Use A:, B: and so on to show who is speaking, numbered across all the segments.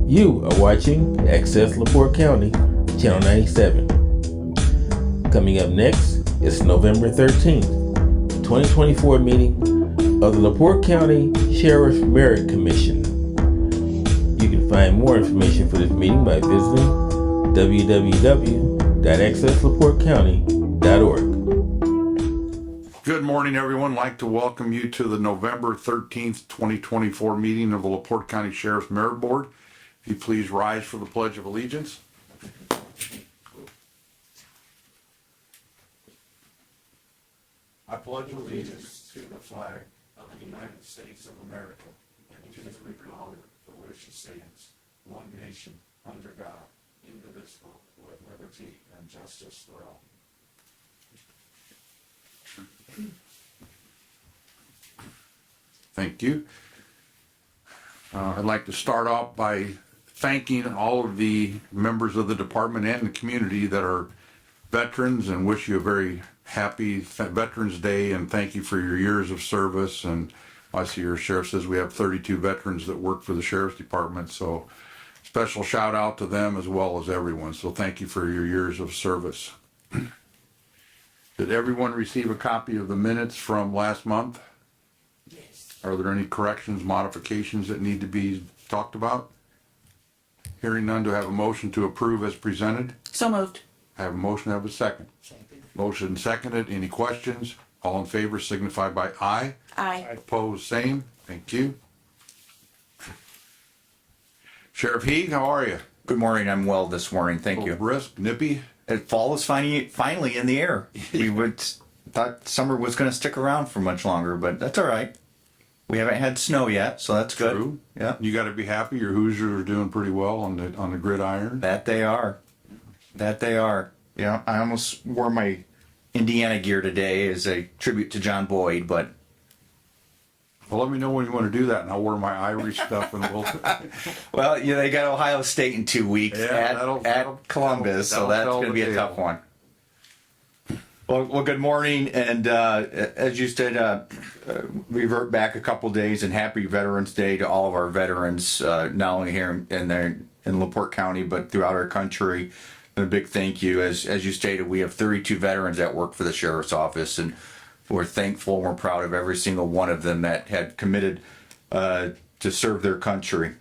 A: You are watching Access LaPorte County, Channel 97. Coming up next is November 13th, 2024 meeting of the LaPorte County Sheriff Merit Commission. You can find more information for this meeting by visiting www.accesslaportecounty.org.
B: Good morning, everyone. I'd like to welcome you to the November 13th, 2024 meeting of the LaPorte County Sheriff's Merit Board. If you please rise for the Pledge of Allegiance. I pledge allegiance to the flag of the United States of America and to the republic for which it stands, one nation, under God, indivisible, with liberty and justice for all. Thank you. I'd like to start off by thanking all of the members of the department and the community that are veterans and wish you a very happy Veterans Day and thank you for your years of service. And I see your sheriff says we have 32 veterans that work for the sheriff's department, so special shout out to them as well as everyone. So thank you for your years of service. Did everyone receive a copy of the minutes from last month? Yes. Are there any corrections, modifications that need to be talked about? Hearing none, do I have a motion to approve as presented?
C: So moved.
B: I have a motion, I have a second. Motion seconded. Any questions? All in favor signify by aye.
C: Aye.
B: Opposed, same. Thank you. Sheriff Heeg, how are you?
D: Good morning. I'm well this morning. Thank you.
B: Brisk, nippy.
D: Fall is finally in the air. We thought summer was going to stick around for much longer, but that's all right. We haven't had snow yet, so that's good.
B: True.
D: Yeah.
B: You got to be happy. Your Hoosiers are doing pretty well on the gridiron.
D: That they are. Yeah. I almost wore my Indiana gear today as a tribute to John Boyd, but
B: Well, let me know when you want to do that, and I'll wear my Irish stuff, and we'll.
D: well, yeah, they got Ohio State in 2 weeks at Columbus, so that's going to be a tough one. Well, good morning, and as you said, revert back a couple days, and happy Veterans Day to all of our veterans, not only here in LaPorte County, but throughout our country. And a big thank you. As you stated, we have 32 veterans that work for the Sheriff's Office, and we're thankful and we're proud of every single one of them that had committed to serve their country.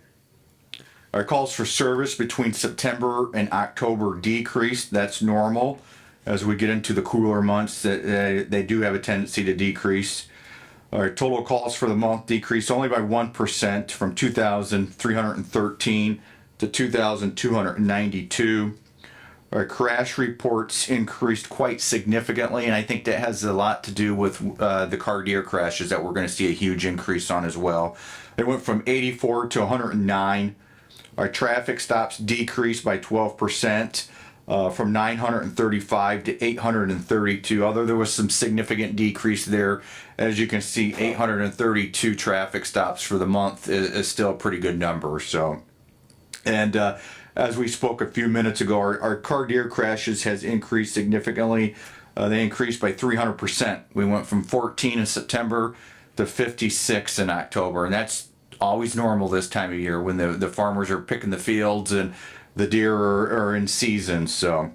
D: Our calls for service between September and October decreased. That's normal. As we get into the cooler months, they do have a tendency to decrease. Our total calls for the month decreased only by 1% from 2,313 to 2,292. Our crash reports increased quite significantly, and I think that has a lot to do with the car-deer crashes that we're going to see a huge increase on as well. They went from 84 to 109. Our traffic stops decreased by 12%. From 935 to 832, although there was some significant decrease there. As you can see, 832 traffic stops for the month is still a pretty good number. So, and as we spoke a few minutes ago, our car-deer crashes has increased significantly. They increased by 300%. We went from 14 in September to 56 in October, and that's always normal this time of year when the farmers are picking the fields and the deer are in season. So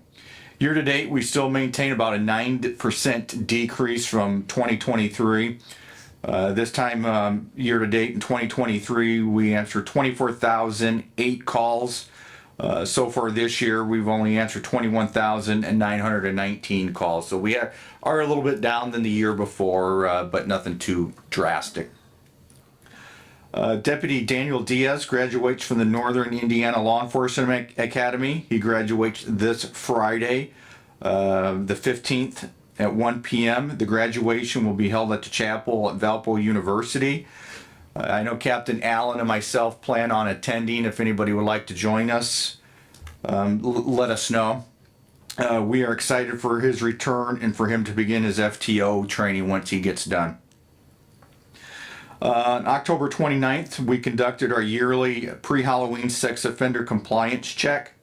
D: year to date, we still maintain about a 9% decrease from 2023. This time, year to date in 2023, we answered 24,008 calls. So far this year, we've only answered 21,919 calls. So we are a little bit down than the year before, but nothing too drastic. Deputy Daniel Diaz graduates from the Northern Indiana Law Enforcement Academy. He graduates this Friday, the 15th at 1 p.m. The graduation will be held at the chapel at Valpo University. I know Captain Allen and myself plan on attending. If anybody would like to join us, let us know. We are excited for his return and for him to begin his FTO training once he gets done. On October 29th, we conducted our yearly pre-Halloween sex offender compliance check.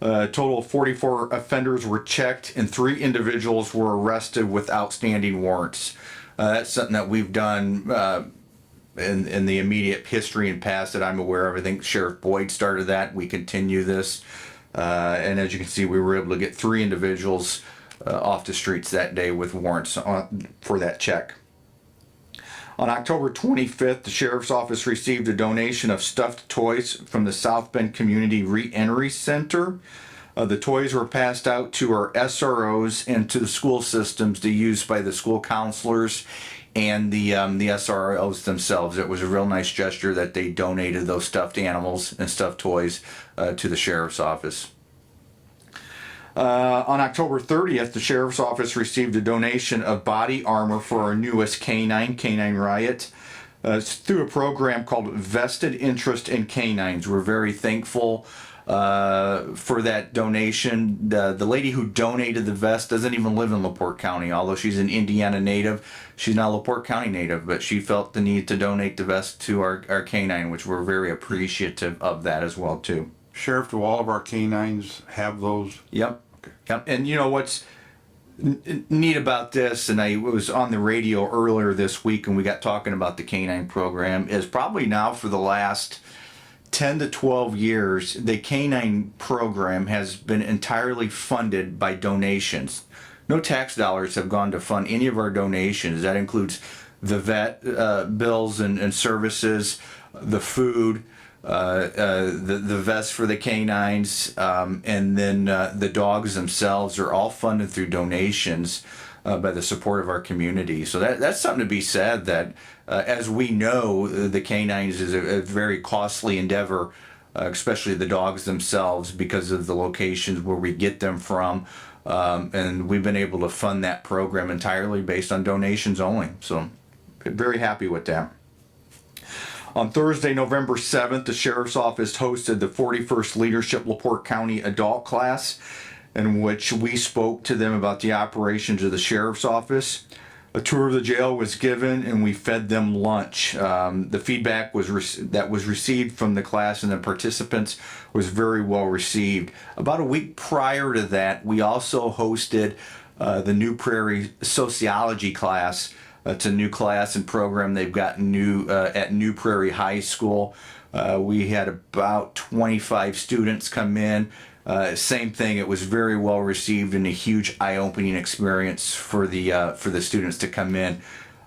D: A total of 44 offenders were checked and 3 individuals were arrested with outstanding warrants. That's something that we've done in the immediate history and past that I'm aware of. I think Sheriff Boyd started that. We continue this. And as you can see, we were able to get 3 individuals off the streets that day with warrants for that check. On October 25th, the Sheriff's Office received a donation of stuffed toys from the South Bend Community Re-Entry Center. The toys were passed out to our SROs and to the school systems to use by the school counselors and the SROs themselves. It was a real nice gesture that they donated those stuffed animals and stuffed toys to the Sheriff's Office. On October 30th, the Sheriff's Office received a donation of body armor for our newest Canine Riot. It's through a program called Vested Interest in Canines. We're very thankful for that donation. The lady who donated the vest doesn't even live in LaPorte County, although she's an Indiana native. She's not a LaPorte County native, but she felt the need to donate the vest to our canine, which we're very appreciative of that as well too.
B: Sheriff, do all of our canines have those?
D: Yep. Yep. And you know what's neat about this, and I was on the radio earlier this week and we got talking about the canine program, is probably now for the last 10 to 12 years, the canine program has been entirely funded by donations. No tax dollars have gone to fund any of our donations. That includes the vet bills and services, the food, the vests for the canines, and then the dogs themselves are all funded through donations by the support of our community. So that's something to be said, that as we know, the canines is a very costly endeavor, especially the dogs themselves, because of the locations where we get them from. And we've been able to fund that program entirely based on donations only. So very happy with that. On Thursday, November 7th, the Sheriff's Office hosted the 41st Leadership LaPorte County Adult Class, in which we spoke to them about the operations of the Sheriff's Office. A tour of the jail was given, and we fed them lunch. The feedback that was received from the class and the participants was very well received. About a week prior to that, we also hosted the New Prairie Sociology class. It's a new class and program they've got at New Prairie High School. We had about 25 students come in. Same thing. It was very well received and a huge eye-opening experience for the students to come in.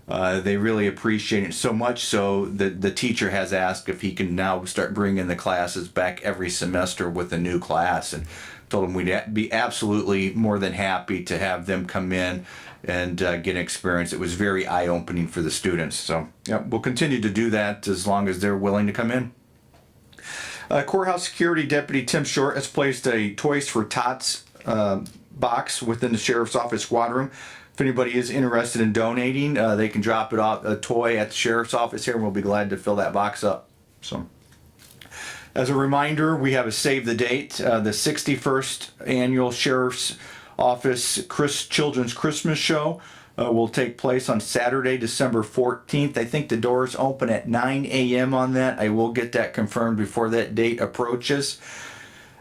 D: They really appreciate it so much so that the teacher has asked if he can now start bringing the classes back every semester with a new class, and told him we'd be absolutely more than happy to have them come in and get an experience. It was very eye-opening for the students. So yeah, we'll continue to do that as long as they're willing to come in. Courthouse Security Deputy Tim Short has placed a Toys for Tots box within the Sheriff's Office squad room. If anybody is interested in donating, they can drop it off, a toy at the Sheriff's Office here, and we'll be glad to fill that box up. So, as a reminder, we have a save the date. The 61st Annual Sheriff's Office Children's Christmas Show will take place on Saturday, December 14th. I think the doors open at 9 a.m. on that. I will get that confirmed before that date approaches.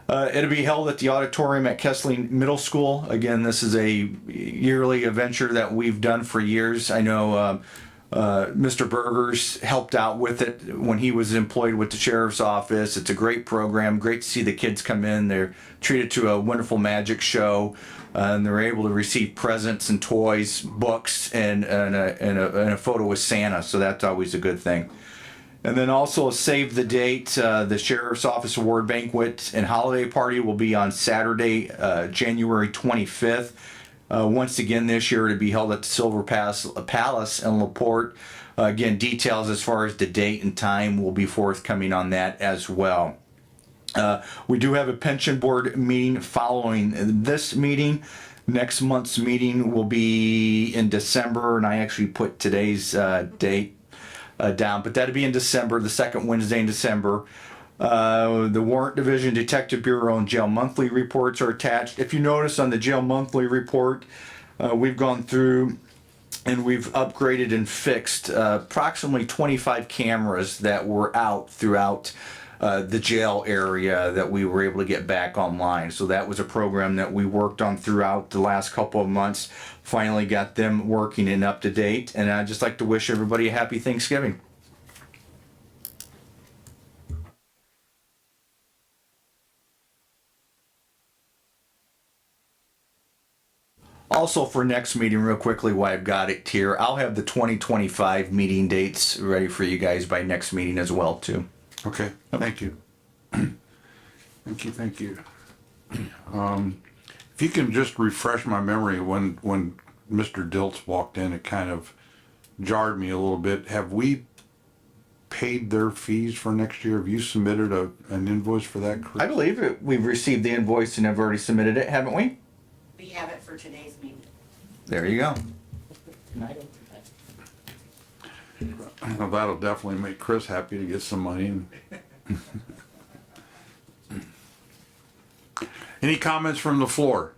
D: It'll be held at the auditorium at Kessling Middle School. Again, this is a yearly adventure that we've done for years. I know Mr. Bergers helped out with it when he was employed with the Sheriff's Office. It's a great program. Great to see the kids come in. They're treated to a wonderful magic show. And they're able to receive presents and toys, books, and a photo with Santa. So that's always a good thing. And then also a save the date. The Sheriff's Office Award Banquet and Holiday Party will be on Saturday, January 25th. Once again this year to be held at the Silver Palace in LaPorte. Again, details as far as the date and time will be forthcoming on that as well. We do have a pension board meeting following this meeting. Next month's meeting will be in December, and I actually put today's date down, but that'll be in December, the second Wednesday in December. The Warrant Division, Detective Bureau, and Jail Monthly reports are attached. If you notice on the Jail Monthly report, we've gone through and we've upgraded and fixed approximately 25 cameras that were out throughout the jail area that we were able to get back online. So that was a program that we worked on throughout the last couple of months. Finally got them working and up to date. And I'd just like to wish everybody a happy Thanksgiving. Also for next meeting, real quickly, while I've got it here, I'll have the 2025 meeting dates ready for you guys by next meeting as well, too.
B: Okay, thank you. Thank you. If you can just refresh my memory, when Mr. Diltz walked in, it kind of jarred me a little bit. Have we paid their fees for next year? Have you submitted an invoice for that, Chris?
D: I believe it. We've received the invoice and have already submitted it, haven't we?
C: We have it for today's meeting.
D: There you go.
B: Well, that'll definitely make Chris happy to get some money. Any comments from the floor?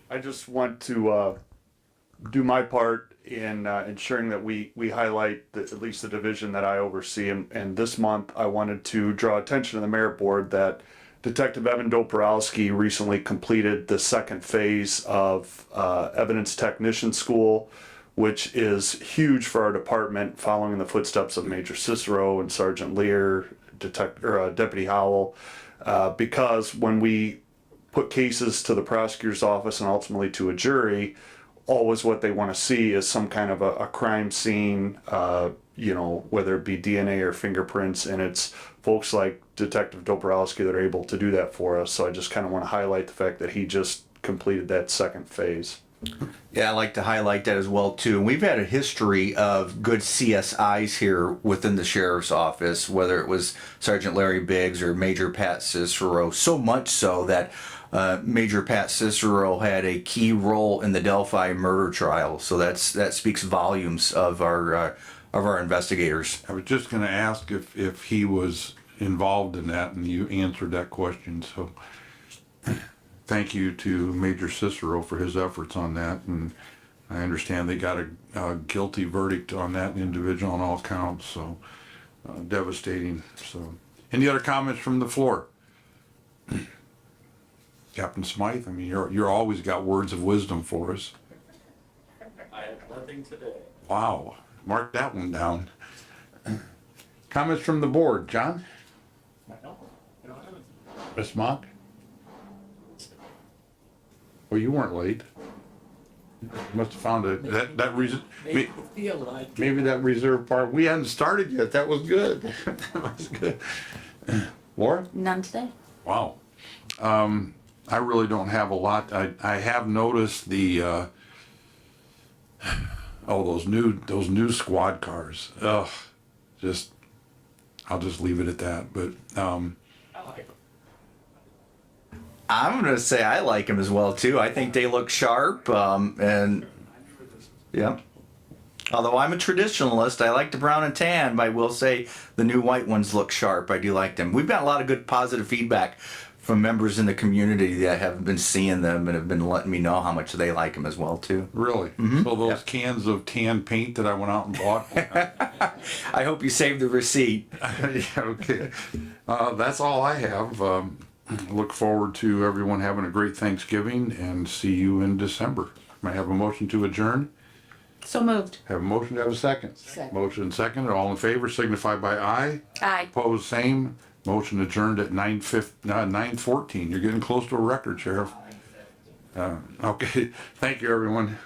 E: I just want to do my part in ensuring that we highlight at least the division that I oversee. And this month, I wanted to draw attention to the merit board that Detective Evan Doporowski recently completed the second phase of Evidence Technician School, which is huge for our department, following in the footsteps of Major Cicero and Sergeant Lear, Deputy Howell, because when we put cases to the prosecutor's office and ultimately to a jury, always what they want to see is some kind of a crime scene, whether it be DNA or fingerprints, and it's folks like Detective Doporowski that are able to do that for us. So I just kind of want to highlight the fact that he just completed that second phase.
D: Yeah, I like to highlight that as well too. We've had a history of good CSIs here within the sheriff's office, whether it was Sergeant Larry Biggs or Major Pat Cicero. So much so that Major Pat Cicero had a key role in the Delphi murder trial. So that speaks volumes of our investigators.
B: I was just gonna ask if he was involved in that, and you answered that question, so thank you to Major Cicero for his efforts on that, and I understand they got a guilty verdict on that individual on all counts, so devastating. So, any other comments from the floor? Captain Smythe, I mean, you're always got words of wisdom for us.
F: I have nothing today.
B: Wow, mark that one down. Comments from the board, John?
F: I don't have it.
B: Ms. Mock? Well, you weren't late. Must have found that reason.
F: Make you feel like.
B: Maybe that reserve part, we hadn't started yet, that was good. That was good. Laura?
C: None today.
B: Wow. I really don't have a lot. I have noticed the, those new squad cars. Ugh, I'll just leave it at that, but,
F: I like it.
D: I'm going to say I like them as well too. I think they look sharp, and yeah. Although I'm a traditionalist, I like the brown and tan, but I will say the new white ones look sharp. I do like them. We've got a lot of good positive feedback from members in the community that have been seeing them and have been letting me know how much they like them as well too.
B: really. So those cans of tan paint that I went out and bought.
D: I hope you saved the receipt.
B: Yeah, okay. That's all I have. Look forward to everyone having a great Thanksgiving and see you in December. May I have a motion to adjourn?
C: So moved.
B: Have a motion to have a second.
C: Second.
B: Motion second. All in favor signify by aye.
C: Aye.
B: Opposed, same. Motion adjourned at 9:14. You're getting close to a record, Sheriff. Okay. Thank you, everyone.